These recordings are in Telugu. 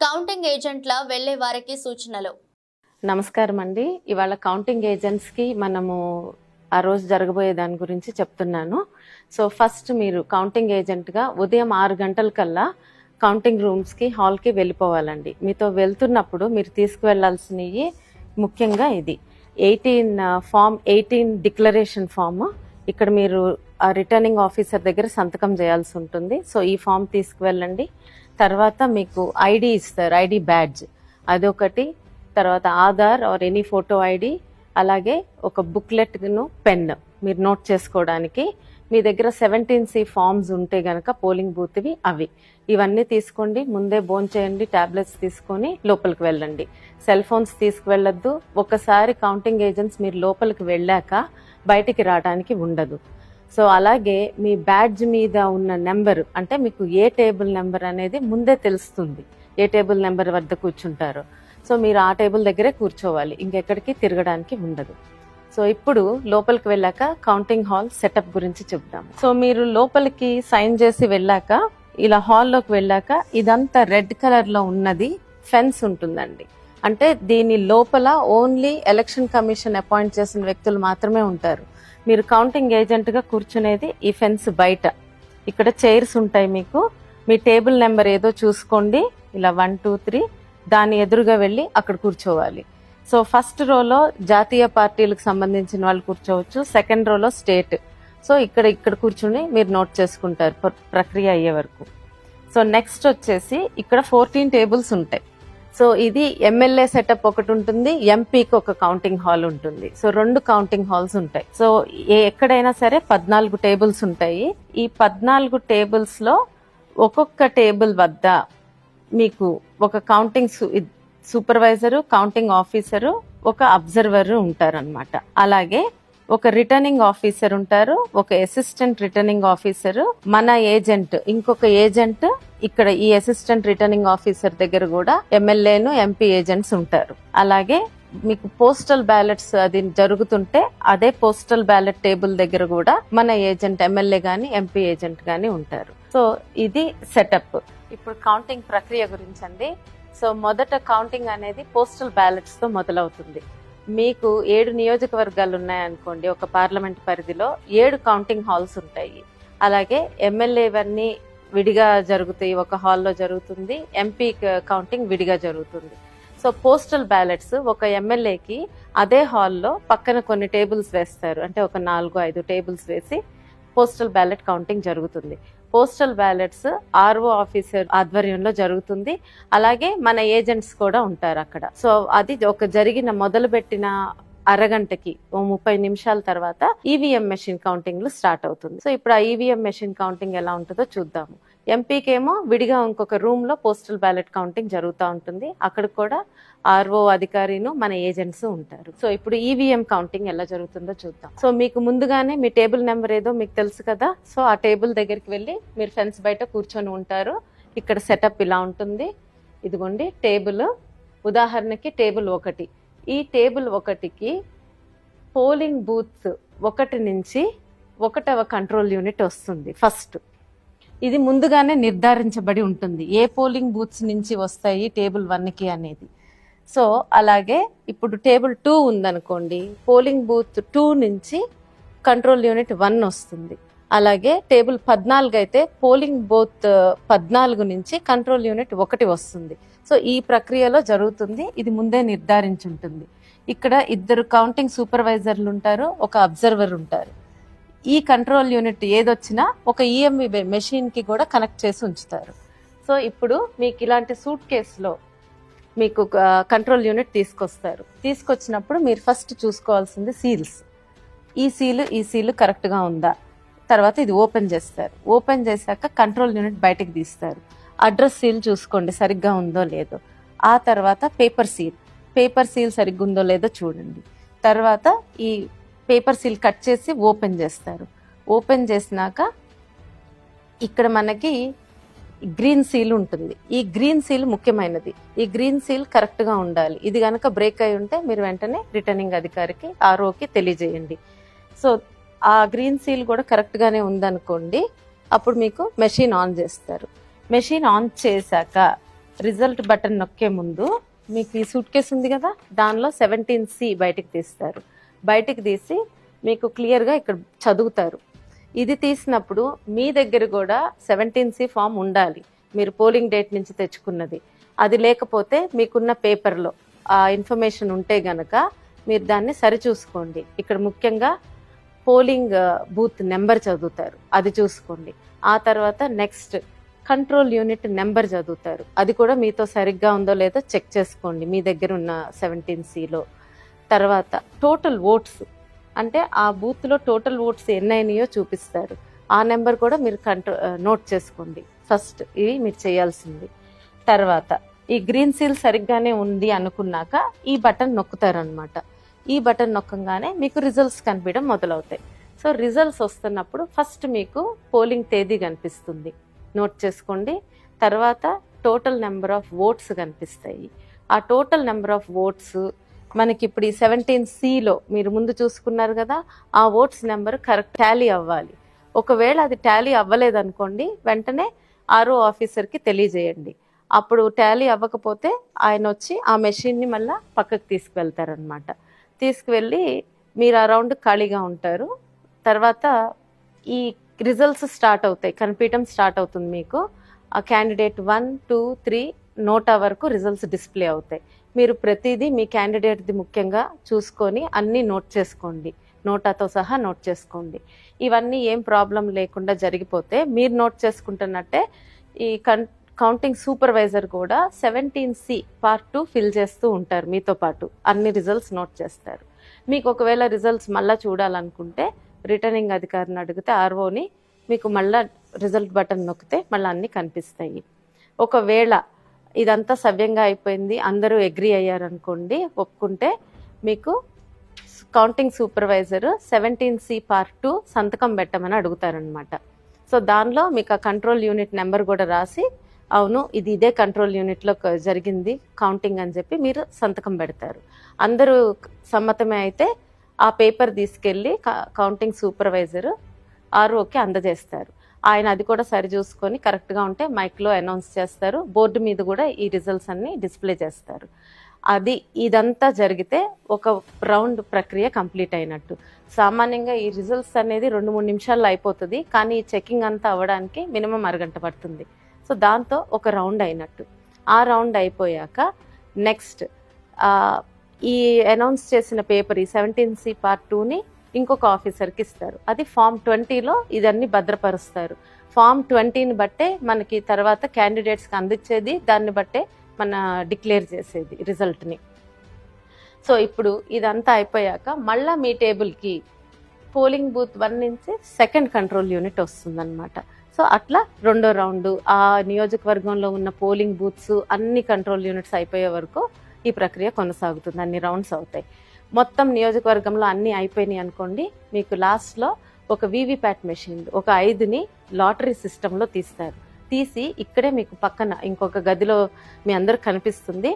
కౌంటింగ్ ఏజెంట్ల వెళ్లే వారికి సూచనలు. నమస్కారం అండి. ఇవాళ కౌంటింగ్ ఏజెంట్స్కి మనము ఆ రోజు జరగబోయే దాని గురించి చెప్తున్నాను. సో ఫస్ట్ మీరు కౌంటింగ్ ఏజెంట్గా ఉదయం 6 గంటలకల్లా కౌంటింగ్ రూమ్స్కి హాల్కి వెళ్ళిపోవాలండి. మీతో వెళ్తున్నప్పుడు మీరు తీసుకువెళ్లాల్సినవి ముఖ్యంగా ఇది ఫామ్ 18 డిక్లరేషన్ ఫామ్. ఇక్కడ మీరు ఆ రిటర్నింగ్ ఆఫీసర్ దగ్గర సంతకం చేయాల్సి ఉంటుంది. సో ఈ ఫామ్ తీసుకువెళ్ళండి. తర్వాత మీకు ఐడి ఇస్తారు, ఐడి బ్యాడ్జ్ అదొకటి. తర్వాత Aadhaar or any photo ID, అలాగే ఒక బుక్లెట్ను పెన్ మీరు నోట్ చేసుకోవడానికి. మీ దగ్గర 17C ఫామ్స్ ఉంటే గనక పోలింగ్ బూత్వి అవి ఇవన్నీ తీసుకోండి. ముందే భోంచేయండి, టాబ్లెట్స్ తీసుకొని లోపలికి వెళ్ళండి. సెల్ ఫోన్స్ తీసుకువెళ్ళొద్దు. ఒకసారి కౌంటింగ్ ఏజెంట్స్ మీరు లోపలికి వెళ్ళాక బయటికి రావడానికి ఉండదు. సో అలాగే మీ బ్యాడ్జ్ మీద ఉన్న నెంబర్, అంటే మీకు ఏ టేబుల్ నెంబర్ అనేది ముందే తెలుస్తుంది, ఏ టేబుల్ నెంబర్ వద్ద కూర్చుంటారో. సో మీరు ఆ టేబుల్ దగ్గరే కూర్చోవాలి, ఇంకెక్కడికి తిరగడానికి ఉండదు. సో ఇప్పుడు లోపలికి వెళ్ళాక కౌంటింగ్ హాల్ సెటప్ గురించి చెప్దాం. సో మీరు లోపలికి సైన్ చేసి వెళ్ళాక ఇలా హాల్లోకి వెళ్ళాక ఇదంతా రెడ్ కలర్ లో ఉన్నది ఫెన్స్ ఉంటుందండి. అంటే దీని లోపల ఓన్లీ ఎలక్షన్ కమిషన్ అపాయింట్ చేసిన వ్యక్తులు మాత్రమే ఉంటారు. మీరు కౌంటింగ్ ఏజెంట్ గా కూర్చునేది ఈ ఫెన్స్ బయట. ఇక్కడ చైర్స్ ఉంటాయి మీకు. మీ టేబుల్ నెంబర్ ఏదో చూసుకోండి, ఇలా 1 2 3 దాని ఎదురుగా వెళ్ళి అక్కడ కూర్చోవాలి. సో ఫస్ట్ రోలో జాతీయ పార్టీలకు సంబంధించిన వాళ్ళు కూర్చోవచ్చు, సెకండ్ రోలో స్టేట్. సో ఇక్కడ కూర్చుని మీరు నోట్ చేసుకుంటారు ప్రక్రియ అయ్యే వరకు. సో నెక్స్ట్ వచ్చేసి ఇక్కడ 14 టేబుల్స్ ఉంటాయి. సో ఇది ఎమ్మెల్యే సెటప్ ఒకటి ఉంటుంది, ఎంపీకి ఒక కౌంటింగ్ హాల్ ఉంటుంది. సో 2 కౌంటింగ్ హాల్స్ ఉంటాయి. సో ఎక్కడైనా సరే 14 టేబుల్స్ ఉంటాయి. ఈ 14 టేబుల్స్ లో ఒక్కొక్క టేబుల్ వద్ద మీకు ఒక కౌంటింగ్ సూపర్వైజరు, కౌంటింగ్ ఆఫీసరు, ఒక అబ్జర్వర్ ఉంటారన్నమాట. అలాగే ఒక రిటర్నింగ్ ఆఫీసర్ ఉంటారు, ఒక అసిస్టెంట్ రిటర్నింగ్ ఆఫీసర్, మన ఏజెంట్, ఇంకొక ఏజెంట్. ఇక్కడ ఈ అసిస్టెంట్ రిటర్నింగ్ ఆఫీసర్ దగ్గర కూడా ఎమ్మెల్యేను, ఎంపీ ఏజెంట్స్ ఉంటారు. అలాగే మీకు పోస్టల్ బ్యాలెట్స్ అది జరుగుతుంటే అదే పోస్టల్ బ్యాలెట్ టేబుల్ దగ్గర కూడా మన ఏజెంట్, ఎమ్మెల్యే గాని ఎంపీ ఏజెంట్ గాని ఉంటారు. సో ఇది సెటప్. ఇప్పుడు కౌంటింగ్ ప్రక్రియ గురించి అండి. సో మొదట కౌంటింగ్ అనేది పోస్టల్ బ్యాలెట్స్ తో మొదలవుతుంది. మీకు 7 నియోజకవర్గాలు ఉన్నాయనుకోండి, ఒక పార్లమెంట్ పరిధిలో 7 కౌంటింగ్ హాల్స్ ఉంటాయి. అలాగే ఎమ్మెల్యేవన్నీ విడిగా జరుగుతాయి, ఒక హాల్లో జరుగుతుంది. ఎంపీ కౌంటింగ్ విడిగా జరుగుతుంది. సో పోస్టల్ బ్యాలెట్స్ ఒక ఎమ్మెల్యేకి అదే హాల్లో పక్కన కొన్ని టేబుల్స్ వేస్తారు, అంటే ఒక 4-5 టేబుల్స్ వేసి పోస్టల్ బ్యాలెట్ కౌంటింగ్ జరుగుతుంది. పోస్టల్ బ్యాలెట్స్ ఆర్ఓ ఆఫీసర్ ఆధ్వర్యంలో జరుగుతుంది. అలాగే మన ఏజెంట్స్ కూడా ఉంటారు అక్కడ. సో అది ఒక మొదలుపెట్టిన అరగంటకి 30 నిమిషాల తర్వాత ఈవీఎం మెషిన్ కౌంటింగ్ స్టార్ట్ అవుతుంది. సో ఇప్పుడు ఆ ఈవీఎం మెషిన్ కౌంటింగ్ ఎలా ఉంటుందో చూద్దాము. ఎంపీకేమో విడిగా ఇంకొక రూమ్ లో పోస్టల్ బ్యాలెట్ కౌంటింగ్ జరుగుతూ ఉంటుంది. అక్కడ కూడా ఆర్ఓ అధికారిను, మన ఏజెంట్స్ ఉంటారు. సో ఇప్పుడు ఈవీఎం కౌంటింగ్ ఎలా జరుగుతుందో చూద్దాం. సో మీకు ముందుగానే మీ టేబుల్ నెంబర్ ఏదో మీకు తెలుసు కదా. సో ఆ టేబుల్ దగ్గరికి వెళ్ళి మీరు ఫెన్స్ బయట కూర్చొని ఉంటారు. ఇక్కడ సెటప్ ఇలా ఉంటుంది. ఇదిగోండి టేబుల్, ఉదాహరణకి టేబుల్ 1. ఈ టేబుల్ 1కి పోలింగ్ బూత్ 1 నుంచి 1వ కంట్రోల్ యూనిట్ వస్తుంది ఫస్ట్. ఇది ముందుగానే నిర్ధారించబడి ఉంటుంది, ఏ పోలింగ్ బూత్స్ నుంచి వస్తాయి టేబుల్ 1కి అనేది. సో అలాగే ఇప్పుడు టేబుల్ 2 ఉందనుకోండి, పోలింగ్ బూత్ 2 నుంచి కంట్రోల్ యూనిట్ 1 వస్తుంది. అలాగే టేబుల్ 14 అయితే పోలింగ్ బూత్ 14 నుంచి కంట్రోల్ యూనిట్ 1 వస్తుంది. సో ఈ ప్రక్రియలో జరుగుతుంది. ఇది ముందే నిర్ధారించుంటుంది. ఇక్కడ 2 కౌంటింగ్ సూపర్వైజర్లు ఉంటారు, ఒక అబ్జర్వర్ ఉంటారు. ఈ కంట్రోల్ యూనిట్ ఏదొచ్చినా ఒక ఈఎంవి మెషిన్ కి కూడా కనెక్ట్ చేసి ఉంచుతారు. సో ఇప్పుడు మీకు ఇలాంటి సూట్ కేసులో మీకు కంట్రోల్ యూనిట్ తీసుకొస్తారు. తీసుకొచ్చినప్పుడు మీరు ఫస్ట్ చూసుకోవాల్సింది సీల్స్. ఈ సీలు కరెక్ట్ గా ఉందా. తర్వాత ఇది ఓపెన్ చేస్తారు. ఓపెన్ చేశాక కంట్రోల్ యూనిట్ బయటకు తీస్తారు. అడ్రస్ సీల్ చూసుకోండి సరిగ్గా ఉందో లేదో. ఆ తర్వాత పేపర్ సీల్ సరిగ్గా ఉందో లేదో చూడండి. తర్వాత ఈ పేపర్ సీల్ కట్ చేసి ఓపెన్ చేస్తారు. ఓపెన్ చేసినాక ఇక్కడ మనకి గ్రీన్ సీల్ ఉంటుంది. ఈ గ్రీన్ సీల్ ముఖ్యమైనది. ఈ గ్రీన్ సీల్ కరెక్ట్ గా ఉండాలి. ఇది గనక బ్రేక్ అయి ఉంటే మీరు వెంటనే రిటర్నింగ్ అధికారికి, ఆర్ఓకి తెలియజేయండి. సో ఆ గ్రీన్ సీల్ కూడా కరెక్ట్ గానే ఉందనుకోండి, అప్పుడు మీకు మెషిన్ ఆన్ చేస్తారు. మెషిన్ ఆన్ చేశాక రిజల్ట్ బటన్ నొక్కే ముందు మీకు ఈ సూట్ కేసు ఉంది కదా, దానిలో 17C బయటికి తీస్తారు. బయటికి తీసి మీకు క్లియర్గా ఇక్కడ చదువుతారు. ఇది తీసినప్పుడు మీ దగ్గర కూడా 17C ఫామ్ ఉండాలి, మీరు పోలింగ్ డేట్ నుంచి తెచ్చుకున్నది. అది లేకపోతే మీకున్న పేపర్లో ఆ ఇన్ఫర్మేషన్ ఉంటే గనక మీరు దాన్ని సరిచూసుకోండి. ఇక్కడ ముఖ్యంగా పోలింగ్ బూత్ నెంబర్ చదువుతారు, అది చూసుకోండి. ఆ తర్వాత నెక్స్ట్ కంట్రోల్ యూనిట్ నెంబర్ చదువుతారు, అది కూడా మీతో సరిగ్గా ఉందో లేదో చెక్ చేసుకోండి మీ దగ్గర ఉన్న 17Cలో. తర్వాత టోటల్ ఓట్స్, అంటే ఆ బూత్లో టోటల్ ఓట్స్ ఎన్నైనాయో చూపిస్తారు, ఆ నెంబర్ కూడా మీరు నోట్ చేసుకోండి. ఫస్ట్ ఇవి మీరు చేయాల్సింది. తర్వాత ఈ గ్రీన్ సీల్ సరిగ్గానే ఉంది అనుకున్నాక ఈ బటన్ నొక్కుతారనమాట. ఈ బటన్ నొక్కగానే మీకు రిజల్ట్స్ కనిపించడం మొదలవుతాయి. సో రిజల్ట్స్ వస్తున్నప్పుడు ఫస్ట్ మీకు పోలింగ్ తేదీ కనిపిస్తుంది, నోట్ చేసుకోండి. తర్వాత టోటల్ నెంబర్ ఆఫ్ ఓట్స్ కనిపిస్తాయి. ఆ టోటల్ నెంబర్ ఆఫ్ ఓట్స్ మనకి ఇప్పుడు ఈ 17Cలో మీరు ముందు చూసుకున్నారు కదా, ఆ ఓట్స్ నెంబర్ కరెక్ట్ టాలీ అవ్వాలి. ఒకవేళ అది టాలీ అవ్వలేదనుకోండి, వెంటనే ఆర్ఓ ఆఫీసర్కి తెలియజేయండి. అప్పుడు టాలీ అవ్వకపోతే ఆయన వచ్చి ఆ మెషిన్ని మళ్ళీ పక్కకు తీసుకువెళ్తారనమాట. తీసుకువెళ్ళి మీరు ఆ రౌండ్ ఖాళీగా ఉంటారు. తర్వాత ఈ రిజల్ట్స్ స్టార్ట్ అవుతాయి, కనిపించడం స్టార్ట్ అవుతుంది మీకు. ఆ క్యాండిడేట్ 1, 2, 3 నోటా వరకు రిజల్ట్స్ డిస్ప్లే అవుతాయి. మీరు ప్రతిదీ మీ క్యాండిడేట్ది ముఖ్యంగా చూసుకొని అన్నీ నోట్ చేసుకోండి, నోటాతో సహా నోట్ చేసుకోండి. ఇవన్నీ ఏం ప్రాబ్లం లేకుండా జరిగిపోతే మీరు నోట్ చేసుకుంటున్నట్టే ఈ కౌంటింగ్ సూపర్వైజర్ కూడా 17C పార్ట్ 2 ఫిల్ చేస్తూ ఉంటారు, మీతో పాటు అన్ని రిజల్ట్స్ నోట్ చేస్తారు. మీకు ఒకవేళ రిజల్ట్స్ మళ్ళీ చూడాలనుకుంటే రిటర్నింగ్ అధికారిని అడిగితే ఆర్ఓని మీకు మళ్ళీ రిజల్ట్ బటన్ నొక్కితే మళ్ళీ అన్నీ కనిపిస్తాయి. ఒకవేళ ఇదంతా సవ్యంగా అయిపోయింది, అందరూ అగ్రీ అయ్యారనుకోండి, ఒప్పుకుంటే మీకు కౌంటింగ్ సూపర్వైజర్ 17C పార్ట్ 2 సంతకం పెట్టమని అడుగుతారనమాట. సో దానిలో మీకు ఆ కంట్రోల్ యూనిట్ నెంబర్ కూడా రాసి, అవును ఇది ఇదే కంట్రోల్ యూనిట్లో జరిగింది కౌంటింగ్ అని చెప్పి మీరు సంతకం పెడతారు. అందరూ సమ్మతమే అయితే ఆ పేపర్ తీసుకెళ్ళి కౌంటింగ్ సూపర్వైజర్ ఆర్ఓకి అందజేస్తారు. ఆయన అది కూడా సరి చూసుకొని కరెక్ట్గా ఉంటే మైక్లో అనౌన్స్ చేస్తారు. బోర్డు మీద కూడా ఈ రిజల్ట్స్ అన్ని డిస్ప్లే చేస్తారు. ఇదంతా జరిగితే ఒక రౌండ్ ప్రక్రియ కంప్లీట్ అయినట్టు. సామాన్యంగా ఈ రిజల్ట్స్ అనేది 2-3 నిమిషాల్లో అయిపోతుంది, కానీ ఈ చెకింగ్ అంతా అవ్వడానికి మినిమం అరగంట పడుతుంది. సో దాంతో ఒక రౌండ్ అయినట్టు. ఆ రౌండ్ అయిపోయాక నెక్స్ట్ ఈ అనౌన్స్ చేసిన పేపర్ ఈ 17C పార్ట్ 2ని ఇంకొక ఆఫీసర్కి ఇస్తారు. అది ఫామ్ 20లో ఇదన్నీ భద్రపరుస్తారు. ఫామ్ 20ని బట్టే మనకి తర్వాత క్యాండిడేట్స్కి అందించేది, దాన్ని బట్టే మన డిక్లేర్ చేసేది రిజల్ట్ని. సో ఇప్పుడు ఇదంతా అయిపోయాక మళ్ళీ మీ టేబుల్కి పోలింగ్ బూత్ 1 నుంచి సెకండ్ కంట్రోల్ యూనిట్ వస్తుందన్నమాట. సో అట్లా రెండో రౌండ్ ఆ నియోజకవర్గంలో ఉన్న పోలింగ్ బూత్స్ అన్ని కంట్రోల్ యూనిట్స్ అయిపోయే వరకు ఈ ప్రక్రియ కొనసాగుతుంది. అన్ని రౌండ్స్ అవుతాయి. మొత్తం నియోజకవర్గంలో అన్నీ అయిపోయినాయి అనుకోండి, మీకు లాస్ట్లో ఒక వీవీప్యాట్ మెషిన్ ఒక 5ని లాటరీ సిస్టంలో తీస్తారు. తీసి ఇక్కడే మీకు పక్కన ఇంకొక గదిలో మీ అందరు కనిపిస్తుంది,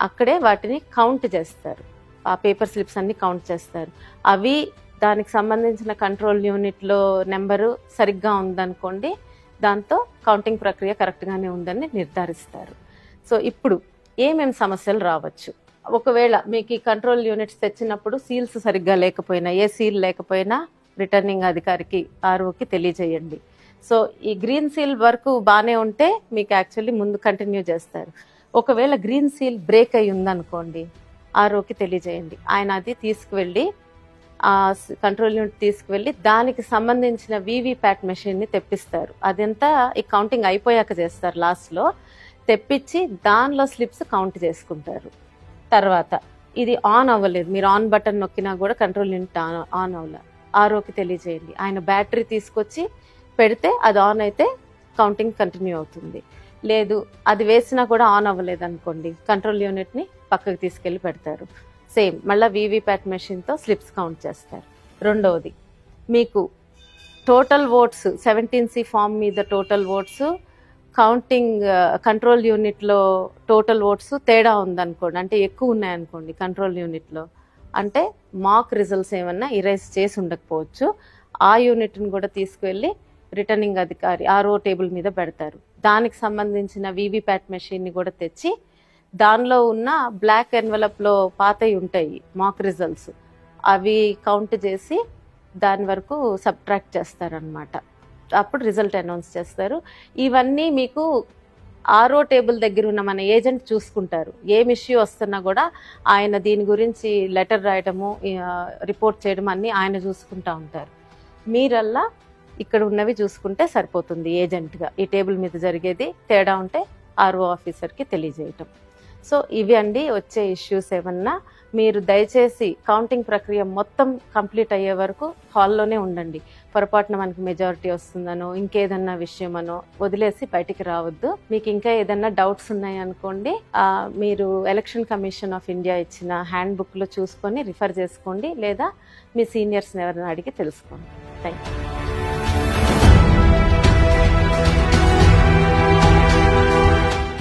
అక్కడే వాటిని కౌంట్ చేస్తారు. ఆ పేపర్ స్లిప్స్ అన్ని కౌంట్ చేస్తారు. అవి దానికి సంబంధించిన కంట్రోల్ యూనిట్లో నెంబరు సరిగ్గా ఉందనుకోండి, దాంతో కౌంటింగ్ ప్రక్రియ కరెక్ట్గానే ఉందని నిర్ధారిస్తారు. సో ఇప్పుడు ఏమేమి సమస్యలు రావచ్చు, ఒకవేళ మీకు ఈ కంట్రోల్ యూనిట్స్ తెచ్చినప్పుడు సీల్స్ సరిగ్గా లేకపోయినా, ఏ సీల్ లేకపోయినా రిటర్నింగ్ అధికారికి ఆర్ఓకి తెలియజేయండి. సో ఈ గ్రీన్ సీల్ వరకు బాగానే ఉంటే మీకు యాక్చువల్లీ ముందు కంటిన్యూ చేస్తారు. ఒకవేళ గ్రీన్ సీల్ బ్రేక్ అయి ఉందనుకోండి, ఆర్ఓకి తెలియజేయండి. ఆయన అది తీసుకువెళ్ళి ఆ కంట్రోల్ యూనిట్ తీసుకువెళ్ళి దానికి సంబంధించిన వీవీప్యాట్ మెషిన్ని తెప్పిస్తారు. అదంతా ఈ కౌంటింగ్ అయిపోయాక చేస్తారు. లాస్ట్లో తెప్పించి దానిలో స్లిప్స్ కౌంట్ చేసుకుంటారు. తర్వాత ఇది ఆన్ అవ్వలేదు, మీరు ఆన్ బటన్ నొక్కినా కూడా కంట్రోల్ యూనిట్ ఆన్ అవ్వలేదు, ఆర్ఓకి తెలియజేయండి. ఆయన బ్యాటరీ తీసుకొచ్చి పెడితే అది ఆన్ అయితే కౌంటింగ్ కంటిన్యూ అవుతుంది. లేదు అది వేసినా కూడా ఆన్ అవ్వలేదు అనుకోండి, కంట్రోల్ యూనిట్ని పక్కకు తీసుకెళ్ళి పెడతారు. సేమ్ మళ్ళీ వీవీప్యాట్ మెషిన్తో స్లిప్స్ కౌంట్ చేస్తారు. రెండవది, మీకు టోటల్ ఓట్స్ 17C ఫామ్ మీద టోటల్ ఓట్స్ కౌంటింగ్ కంట్రోల్ యూనిట్లో టోటల్ ఓట్స్ తేడా ఉందనుకోండి, అంటే ఎక్కువ ఉన్నాయనుకోండి కంట్రోల్ యూనిట్లో, అంటే మాక్ రిజల్ట్స్ ఏమన్నా ఇరేజ్ చేసి ఉండకపోవచ్చు. ఆ యూనిట్ని కూడా తీసుకువెళ్ళి రిటర్నింగ్ అధికారి ఆర్ఓ టేబుల్ మీద పెడతారు. దానికి సంబంధించిన వీవీప్యాట్ మెషిన్ని కూడా తెచ్చి దానిలో ఉన్న బ్లాక్ ఎన్వలప్లో పాతవి ఉంటాయి మాక్ రిజల్ట్స్, అవి కౌంట్ చేసి దాని వరకు సబ్ట్రాక్ట్ చేస్తారనమాట. అప్పుడు రిజల్ట్ అనౌన్స్ చేస్తారు. ఇవన్నీ మీకు ఆర్ఓ టేబుల్ దగ్గర ఉన్న మన ఏజెంట్ చూసుకుంటారు. ఏం ఇష్యూ వస్తున్నా కూడా ఆయన దీని గురించి లెటర్ రాయడము, రిపోర్ట్ చేయడం అన్నీ ఆయన చూసుకుంటూ ఉంటారు. మీరల్లా ఇక్కడ ఉన్నవి చూసుకుంటే సరిపోతుంది. ఏజెంట్గా ఈ టేబుల్ మీద జరిగేది తేడా ఉంటే ఆర్ఓ ఆఫీసర్కి తెలియజేయటం. సో ఇవి అండి వచ్చే ఇష్యూస్. ఏమన్నా మీరు దయచేసి కౌంటింగ్ ప్రక్రియ మొత్తం కంప్లీట్ అయ్యే వరకు హాల్లోనే ఉండండి. పొరపాటున మనకి మెజారిటీ వస్తుందనో ఇంకేదన్నా విషయమనో వదిలేసి బయటికి రావద్దు. మీకు ఇంకా ఏదన్నా డౌట్స్ ఉన్నాయి అనుకోండి, మీరు ఎలక్షన్ కమిషన్ ఆఫ్ ఇండియా ఇచ్చిన హ్యాండ్ బుక్లో చూసుకొని రిఫర్ చేసుకోండి, లేదా మీ సీనియర్స్ని ఎవరైనా అడిగి తెలుసుకోండి. Thank you.